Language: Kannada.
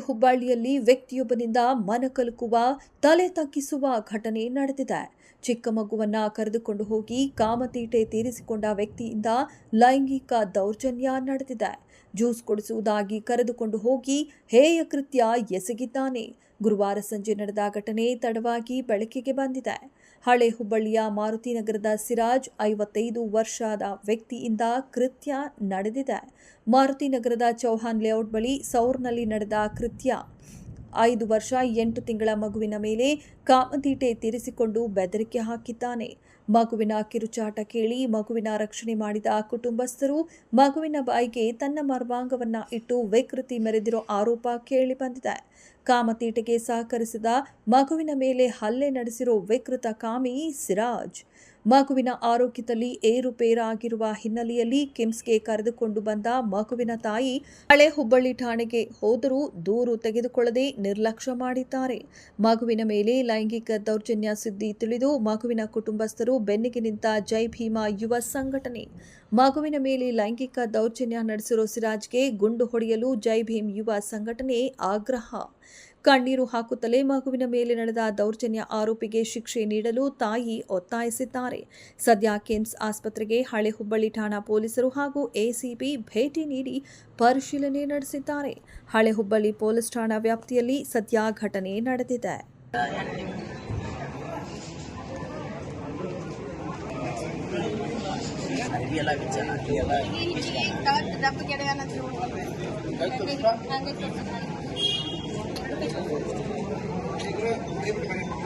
ಹುಬ್ಬಳ್ಳಿಯಲ್ಲಿ ವ್ಯಕ್ತಿಯೊಬ್ಬನಿಂದ ಮನಕಲುಕುವ ತಲೆ ತಗ್ಗಿಸುವ ಘಟನೆ ನಡೆದಿದೆ. ಚಿಕ್ಕ ಮಗುವನ್ನ ಕರೆದುಕೊಂಡು ಹೋಗಿ ಕಾಮತೀಟೆ ತೀರಿಸಿಕೊಂಡ ವ್ಯಕ್ತಿಯಿಂದ ಲೈಂಗಿಕ ದೌರ್ಜನ್ಯ ನಡೆದಿದೆ. ಜ್ಯೂಸ್ ಕೊಡಿಸುವುದಾಗಿ ಕರೆದುಕೊಂಡು ಹೋಗಿ ಹೇಯ ಕೃತ್ಯ ಎಸಗಿದ್ದಾನೆ. ಗುರುವಾರ ಸಂಜೆ ನಡೆದ ಘಟನೆ ತಡವಾಗಿ ಬೆಳಕಿಗೆ ಬಂದಿದೆ. ಹಳೆ ಹುಬ್ಬಳ್ಳಿಯ ಮಾರುತಿ ನಗರದ ಸಿರಾಜ್ 55 ವರ್ಷದ ವ್ಯಕ್ತಿಯಿಂದ ಕೃತ್ಯ ನಡೆದಿದೆ. ಮಾರುತಿ ನಗರದ ಚೌಹಾನ್ ಲೇಔಟ್ ಬಳಿ ಸೌರ್ನಲ್ಲಿ ನಡೆದ ಕೃತ್ಯ. 5 ವರ್ಷ 8 ತಿಂಗಳ ಮಗುವಿನ ಮೇಲೆ ಕಾಮತೀಟೆ ತೀರಿಸಿಕೊಂಡು ಬೆದರಿಕೆ ಹಾಕಿದ್ದಾನೆ. ಮಗುವಿನ ಕಿರುಚಾಟ ಕೇಳಿ ಮಗುವಿನ ರಕ್ಷಣೆ ಮಾಡಿದ ಕುಟುಂಬಸ್ಥರು ಮಗುವಿನ ಬಾಯಿಗೆ ತನ್ನ ಮರ್ಮಾಂಗವನ್ನ ಇಟ್ಟು ವಿಕೃತಿ ಮೆರೆದಿರೋ ಆರೋಪ ಕೇಳಿಬಂದಿದೆ. ಕಾಮತೀಟೆಗೆ ಸಹಕರಿಸಿದ ಮಗುವಿನ ಮೇಲೆ ಹಲ್ಲೆ ನಡೆಸಿರೋ ವಿಕೃತ ಕಾಮಿ ಸಿರಾಜ್. ಮಗುವಿನ ಆರೋಗ್ಯದಲ್ಲಿ ಏರುಪೇರಾಗಿರುವ ಹಿನ್ನೆಲೆಯಲ್ಲಿ ಕಿಮ್ಸ್ಗೆ ಕರೆದುಕೊಂಡು ಬಂದ ಮಗುವಿನ ತಾಯಿ ಹಳೆ ಹುಬ್ಬಳ್ಳಿ ಠಾಣೆಗೆ ಹೋದರೂ ದೂರು ತೆಗೆದುಕೊಳ್ಳದೆ ನಿರ್ಲಕ್ಷ್ಯ ಮಾಡಿದ್ದಾರೆ. ಮಗುವಿನ ಮೇಲೆ ಲೈಂಗಿಕ ದೌರ್ಜನ್ಯ ಸುದ್ದಿ ತಿಳಿದು ಮಗುವಿನ ಕುಟುಂಬಸ್ಥರು ಬೆನ್ನಿಗೆ ನಿಂತ ಜೈ ಭೀಮ ಯುವ ಸಂಘಟನೆ. ಮಗುವಿನ ಮೇಲೆ ಲೈಂಗಿಕ ದೌರ್ಜನ್ಯ ನಡೆಸಿರೋ ಸಿರಾಜ್ಗೆ ಗುಂಡು ಹೊಡೆಯಲು ಜೈ ಭೀಮ್ ಯುವ ಸಂಘಟನೆ ಆಗ್ರಹ. ಕಣ್ಣೀರು ಹಾಕುತ್ತಲೇ ಮಗುವಿನ ಮೇಲೆ ನಡೆದ ದೌರ್ಜನ್ಯ ಆರೋಪಿಗೆ ಶಿಕ್ಷೆ ನೀಡಲು ತಾಯಿ ಒತ್ತಾಯಿಸಿದ್ದಾರೆ. ಸದ್ಯ ಕಿಮ್ಸ್ ಆಸ್ಪತ್ರೆಗೆ ಹಳೆ ಹುಬ್ಬಳ್ಳಿ ಠಾಣಾ ಪೊಲೀಸರು ಹಾಗೂ ಎಸಿಬಿ ಭೇಟಿ ನೀಡಿ ಪರಿಶೀಲನೆ ನಡೆಸಿದ್ದಾರೆ. ಹಳೆ ಹುಬ್ಬಳ್ಳಿ ಪೊಲೀಸ್ ಠಾಣಾ ವ್ಯಾಪ್ತಿಯಲ್ಲಿ ಸದ್ಯ ಘಟನೆ ನಡೆದಿದೆ. Thank you.